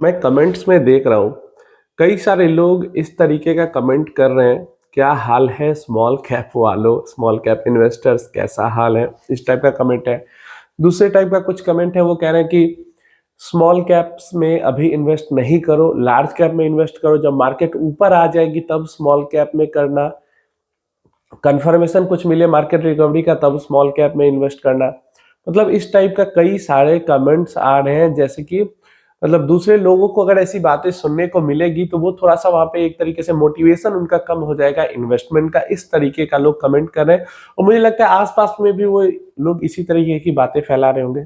मैं कमेंट्स में देख रहा हूँ, कई सारे लोग इस तरीके का कमेंट कर रहे हैं, क्या हाल है स्मॉल कैप वालों, स्मॉल कैप इन्वेस्टर्स कैसा हाल है, इस टाइप का कमेंट है। दूसरे टाइप का कुछ कमेंट है, वो कह रहे हैं कि स्मॉल कैप्स में अभी इन्वेस्ट नहीं करो, लार्ज कैप में इन्वेस्ट करो, जब मार्केट ऊपर आ जाएगी तब स्मॉल कैप में करना, कंफर्मेशन कुछ मिले मार्केट रिकवरी का तब स्मॉल कैप में इन्वेस्ट करना। मतलब इस टाइप का कई सारे कमेंट्स आ रहे हैं, जैसे कि मतलब दूसरे लोगों को अगर ऐसी बातें सुनने को मिलेगी तो वो थोड़ा सा वहां पे एक तरीके से मोटिवेशन उनका कम हो जाएगा इन्वेस्टमेंट का। इस तरीके का लोग कमेंट कर रहे हैं और मुझे लगता है आसपास में भी वो लोग इसी तरीके की बातें फैला रहे होंगे।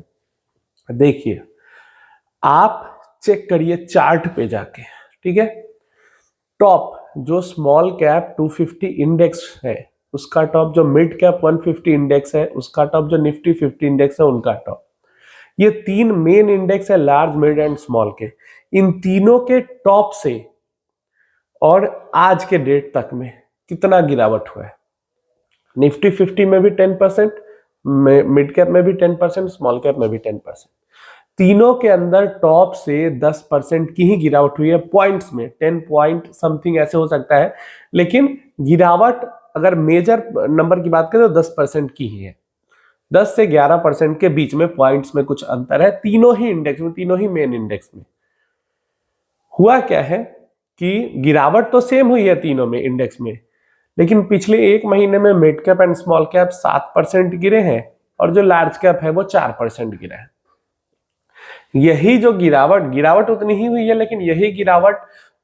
देखिए, आप चेक करिए चार्ट पे जाके, ठीक है। टॉप जो स्मॉल कैप 250 इंडेक्स है उसका टॉप, जो मिड कैप 150 इंडेक्स है उसका टॉप, जो निफ्टी 50 इंडेक्स है उनका टॉप। ये तीन मेन इंडेक्स है लार्ज मिड एंड स्मॉल के। इन तीनों के टॉप से और आज के डेट तक में कितना गिरावट हुआ है। निफ्टी 50 में भी 10%, मिड कैप में भी 10%, स्मॉल कैप में भी 10%। तीनों के अंदर टॉप से 10% की ही गिरावट हुई है। पॉइंट्स में 10 पॉइंट समथिंग ऐसे हो सकता है, लेकिन गिरावट अगर मेजर नंबर की बात करें तो 10% की ही है। 10 से 11% के बीच में पॉइंट्स में कुछ अंतर है तीनों ही इंडेक्स में, तीनों ही मेन इंडेक्स में। हुआ क्या है कि गिरावट तो सेम हुई है तीनों में इंडेक्स में, लेकिन पिछले एक महीने में mid cap and small cap 7% गिरे हैं और जो लार्ज कैप है वो 4% गिरा है। यही जो गिरावट उतनी ही हुई है, लेकिन यही गिरावट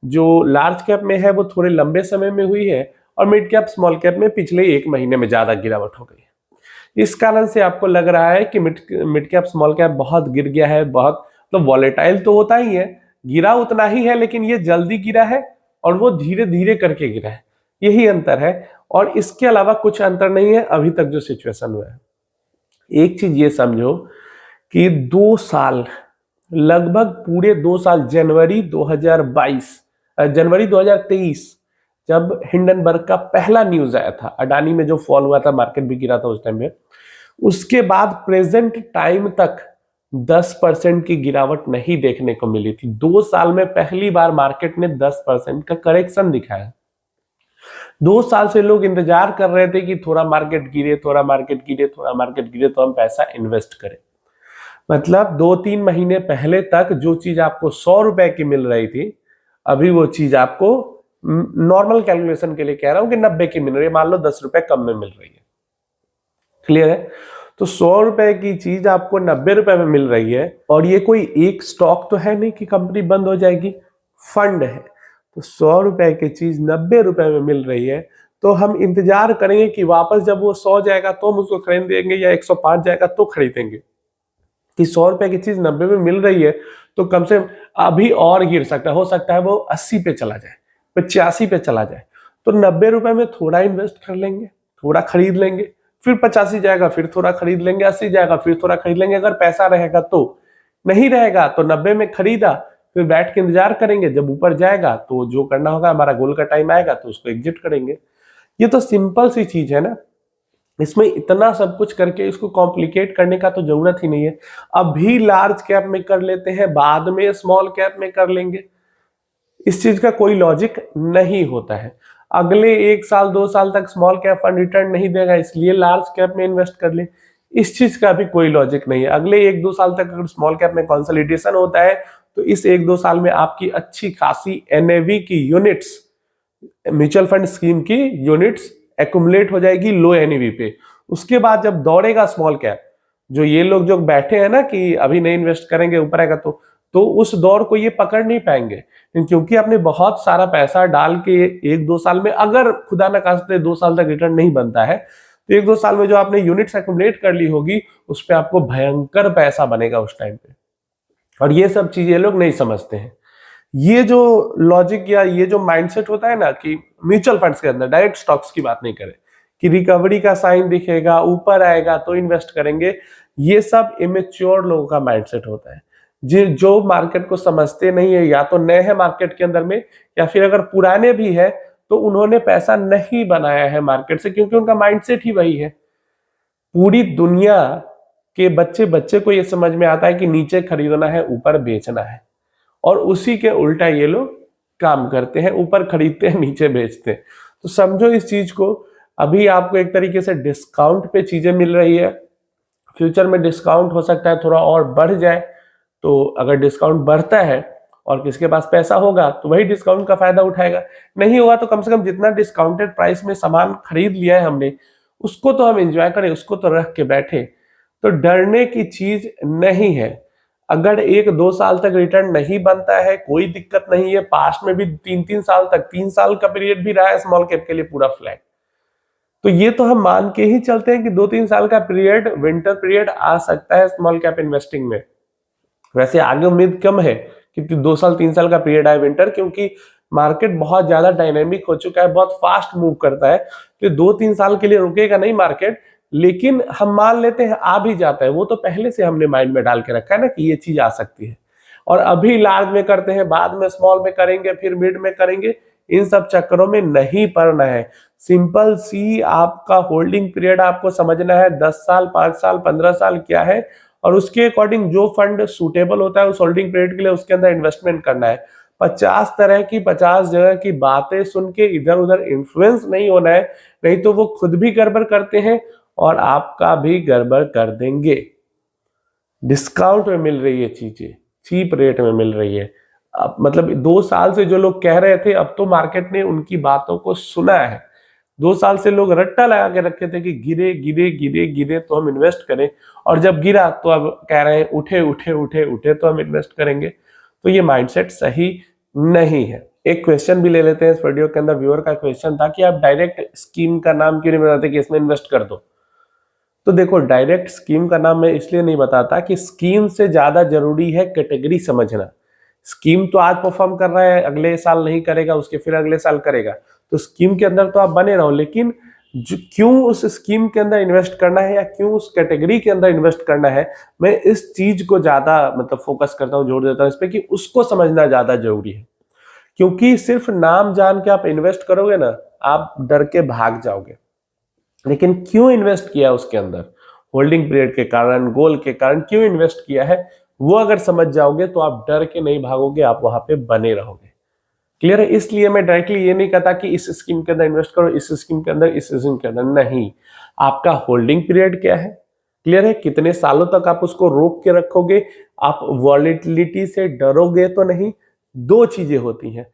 जो लार्ज कैप में है वो थोड़े लंबे समय में हुई है और मिड कैप स्मॉल कैप में पिछले एक महीने में ज्यादा गिरावट हो गई है। इस कारण से आपको लग रहा है कि मिड कैप स्मॉल कैप बहुत गिर गया है, बहुत तो वॉलेटाइल तो होता ही है, गिरा उतना ही है, लेकिन ये जल्दी गिरा है और वो धीरे धीरे करके गिरा है। यही अंतर है और इसके अलावा कुछ अंतर नहीं है अभी तक जो सिचुएशन हुआ है। एक चीज ये समझो कि 2 साल, लगभग पूरे 2 साल, जनवरी 2023 जब हिंडनबर्ग का पहला न्यूज आया था, अडानी में जो फॉल हुआ था, मार्केट भी गिरा था उस टाइम में, उसके बाद प्रेजेंट टाइम तक 10% की गिरावट नहीं देखने को मिली थी। 2 साल में पहली बार मार्केट ने 10% का करेक्शन दिखाया। 2 साल से लोग इंतजार कर रहे थे कि थोड़ा मार्केट गिरे, थोड़ा मार्केट गिरे, थोड़ा मार्केट गिरे तो हम पैसा इन्वेस्ट करें। मतलब 2-3 महीने पहले तक जो चीज आपको 100 रुपए की मिल रही थी, अभी वो चीज आपको, नॉर्मल कैलकुलेशन के लिए कह रहा हूं कि 90 की मिल रही है, मान लो 10 रुपए कम में मिल रही है। क्लियर है? तो 100 रुपए की चीज आपको 90 रुपए में मिल रही है और ये कोई एक स्टॉक तो है नहीं कि कंपनी बंद हो जाएगी, फंड है। तो 100 रुपए की चीज 90 रुपए में मिल रही है, तो हम इंतजार करेंगे कि वापस जब वो 100 जाएगा तो हम उसको खरीदेंगे या 105 जाएगा तो खरीदेंगे। कि 100 रुपए की चीज 90 में मिल रही है तो कम से अभी और गिर सकता है, हो सकता है वो 80 पे चला जाए, 85 पे चला जाए, तो 90 रुपए में थोड़ा इन्वेस्ट कर लेंगे, थोड़ा खरीद लेंगे, फिर 85 जाएगा फिर थोड़ा खरीद लेंगे, 80 जाएगा फिर थोड़ा खरीद लेंगे। अगर पैसा रहेगा तो, नहीं रहेगा तो 90 में खरीदा, फिर बैठ के इंतजार करेंगे, जब ऊपर जाएगा तो जो करना होगा, हमारा गोल का टाइम आएगा तो उसको एग्जिट करेंगे। ये तो सिंपल सी चीज है ना, इसमें इतना सब कुछ करके इसको कॉम्प्लिकेट करने का तो जरूरत ही नहीं है। अभी लार्ज कैप में कर लेते हैं, बाद में स्मॉल कैप में कर लेंगे, इस चीज का कोई लॉजिक नहीं होता है। अगले 1 साल 2 साल तक स्मॉल कैप फंड रिटर्न नहीं देगा, इसलिए लार्ज कैप में इन्वेस्ट कर ले, इस चीज का भी कोई लॉजिक नहीं है। अगले 1-2 साल तक अगर स्मॉल कैप में कंसोलिडेशन होता है तो इस 1-2 साल में आपकी अच्छी खासी एनएवी की यूनिट्स, म्यूचुअल फंड स्कीम की यूनिट्स एक्युमुलेट हो जाएगी लो एनईवी पे। उसके बाद जब दौड़ेगा स्मॉल कैप, जो ये लोग जो बैठे हैं ना कि अभी नहीं इन्वेस्ट करेंगे ऊपर आएगा तो उस दौर को ये पकड़ नहीं पाएंगे, क्योंकि आपने बहुत सारा पैसा डाल के 1-2 साल में, अगर खुदा न खास्ते 2 साल तक रिटर्न नहीं बनता है तो 1-2 साल में जो आपने यूनिट्स एक्युमुलेट कर ली होगी उस पर आपको भयंकर पैसा बनेगा उस टाइम पे। और ये सब चीजें लोग नहीं समझते हैं। ये जो लॉजिक या ये जो माइंडसेट होता है ना कि म्यूचुअल फंड्स के अंदर, डायरेक्ट स्टॉक्स की बात नहीं करें, कि रिकवरी का साइन दिखेगा ऊपर आएगा तो इन्वेस्ट करेंगे, ये सब इमेच्योर लोगों का माइंडसेट होता है। जो मार्केट को समझते नहीं है, या तो नए हैं मार्केट के अंदर में, या फिर अगर पुराने भी है तो उन्होंने पैसा नहीं बनाया है मार्केट से, क्योंकि उनका माइंडसेट ही वही है। पूरी दुनिया के बच्चे बच्चे को यह समझ में आता है कि नीचे खरीदना है ऊपर बेचना है, और उसी के उल्टा ये लोग काम करते हैं, ऊपर खरीदते हैं नीचे बेचते हैं। तो समझो इस चीज को, अभी आपको एक तरीके से डिस्काउंट पे चीजें मिल रही है, फ्यूचर में डिस्काउंट हो सकता है थोड़ा और बढ़ जाए। तो अगर डिस्काउंट बढ़ता है और किसके पास पैसा होगा तो वही डिस्काउंट का फायदा उठाएगा, नहीं होगा तो कम से कम जितना डिस्काउंटेड प्राइस में सामान खरीद लिया है हमने उसको तो हम एंजॉय करें, उसको तो रख के बैठे। तो डरने की चीज नहीं है। अगर 1-2 साल तक रिटर्न नहीं बनता है कोई दिक्कत नहीं है, पास्ट में भी 3-3 साल तक, 3 साल का पीरियड भी रहा है स्मॉल कैप के लिए पूरा फ्लैट। तो ये तो हम मान के ही चलते हैं कि 2-3 साल का पीरियड, विंटर पीरियड आ सकता है स्मॉल कैप इन्वेस्टिंग में। वैसे आगे उम्मीद कम है कि 2-3 साल का पीरियड आए विंटर, क्योंकि मार्केट बहुत ज्यादा डायनेमिक हो चुका है, बहुत फास्ट मूव करता है। तो 2-3 साल के लिए रुकेगा नहीं मार्केट, लेकिन हम मान लेते हैं आ भी जाता है, वो तो पहले से हमने माइंड में डाल के रखा है ना कि ये चीज आ सकती है। और अभी लार्ज में करते हैं, बाद में स्मॉल में करेंगे, फिर मिड में करेंगे, इन सब चक्करों में नहीं पड़ना है। सिंपल सी आपका होल्डिंग पीरियड आपको समझना है, 10 साल, 5 साल, 15 साल क्या है, और उसके अकॉर्डिंग जो फंड सूटेबल होता है उस होल्डिंग पीरियड के लिए उसके अंदर इन्वेस्टमेंट करना है। 50 तरह की 50 जगह की बातें सुन के इधर उधर इन्फ्लुएंस नहीं होना है, नहीं तो वो खुद भी गड़बड़ करते हैं और आपका भी गड़बड़ कर देंगे। डिस्काउंट में मिल रही है चीजें, चीप रेट में मिल रही है। अब मतलब 2 साल से जो लोग कह रहे थे अब तो मार्केट ने उनकी बातों को सुना है। 2 साल से लोग रट्टा लगा के रखे थे कि गिरे गिरे गिरे गिरे तो हम इन्वेस्ट करें, और जब गिरा तो अब कह रहे हैं उठे उठे उठे उठे तो हम इन्वेस्ट करेंगे। तो ये माइंडसेट सही नहीं है। एक क्वेश्चन भी ले लेते हैं इस वीडियो के अंदर। व्यूअर का क्वेश्चन था कि आप डायरेक्ट स्कीम का नाम क्यों नहीं बताते कि इसमें इन्वेस्ट कर दो। तो देखो, डायरेक्ट स्कीम का नाम मैं इसलिए नहीं बताता कि स्कीम से ज्यादा जरूरी है कैटेगरी समझना। स्कीम तो आज परफॉर्म कर रहा है, अगले साल नहीं करेगा, उसके फिर अगले साल करेगा, तो स्कीम के अंदर तो आप बने रहो, लेकिन क्यों उस स्कीम के अंदर इन्वेस्ट करना है या क्यों उस कैटेगरी के अंदर इन्वेस्ट करना है, मैं इस चीज को ज्यादा मतलब फोकस करता हूँ, जोर देता हूँ इस पे कि उसको समझना ज्यादा जरूरी है। क्योंकि सिर्फ नाम जान के आप इन्वेस्ट करोगे ना, आप डर के भाग जाओगे। लेकिन क्यों इन्वेस्ट किया उसके अंदर, होल्डिंग पीरियड के कारण, गोल के कारण क्यों इन्वेस्ट किया है, वो अगर समझ जाओगे तो आप डर के नहीं भागोगे, आप वहां पे बने रहोगे। क्लियर है? इसलिए मैं डायरेक्टली ये नहीं कहता कि इस स्कीम के अंदर इन्वेस्ट करो, इस स्कीम के अंदर, इस स्कीम के अंदर, नहीं। आपका होल्डिंग पीरियड क्या है, क्लियर है, कितने सालों तक आप उसको रोक के रखोगे, आप वॉलेटिलिटी से डरोगे तो नहीं। दो चीजें होती हैं,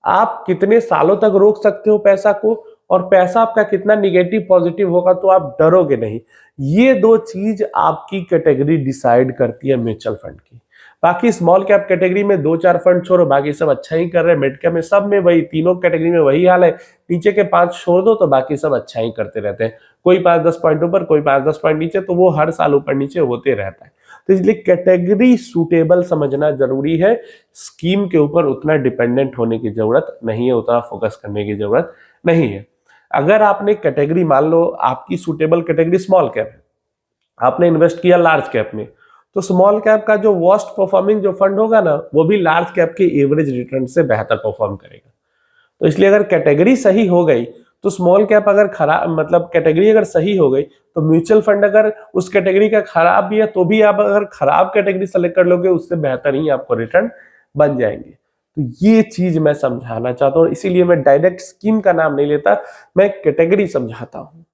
आप कितने सालों तक रोक सकते हो पैसा को, और पैसा आपका कितना निगेटिव पॉजिटिव होगा तो आप डरोगे नहीं। ये दो चीज आपकी कैटेगरी डिसाइड करती है म्यूचुअल फंड की। बाकी स्मॉल कैप कैटेगरी में 2-4 फंड छोड़ो, बाकी सब अच्छा ही कर रहे हैं। मिड कैप में सब में वही, तीनों कैटेगरी में वही हाल है। नीचे के 5 छोड़ दो तो बाकी सब अच्छा ही करते रहते हैं, कोई 5-10 पॉइंट ऊपर, कोई 5-10 पॉइंट नीचे, तो वो हर साल ऊपर नीचे होते रहता है। तो इसलिए कैटेगरी सूटेबल समझना जरूरी है। स्कीम के ऊपर उतना डिपेंडेंट होने की जरूरत नहीं है, उतना फोकस करने की जरूरत नहीं है। अगर आपने कैटेगरी, मान लो आपकी सूटेबल कैटेगरी स्मॉल कैप है, आपने इन्वेस्ट किया लार्ज कैप में, तो स्मॉल कैप का जो वर्स्ट परफॉर्मिंग जो फंड होगा ना, वो भी लार्ज कैप के एवरेज रिटर्न से बेहतर परफॉर्म करेगा। तो इसलिए अगर कैटेगरी सही हो गई तो स्मॉल कैप अगर खराब, मतलब कैटेगरी अगर सही हो गई तो म्यूचुअल फंड अगर उस कैटेगरी का खराब भी है तो भी आप अगर खराब कैटेगरी सेलेक्ट कर लोगे उससे बेहतर ही आपको रिटर्न बन जाएंगे। तो ये चीज मैं समझाना चाहता हूँ, इसीलिए मैं डायरेक्ट स्कीम का नाम नहीं लेता, मैं कैटेगरी समझाता हूँ।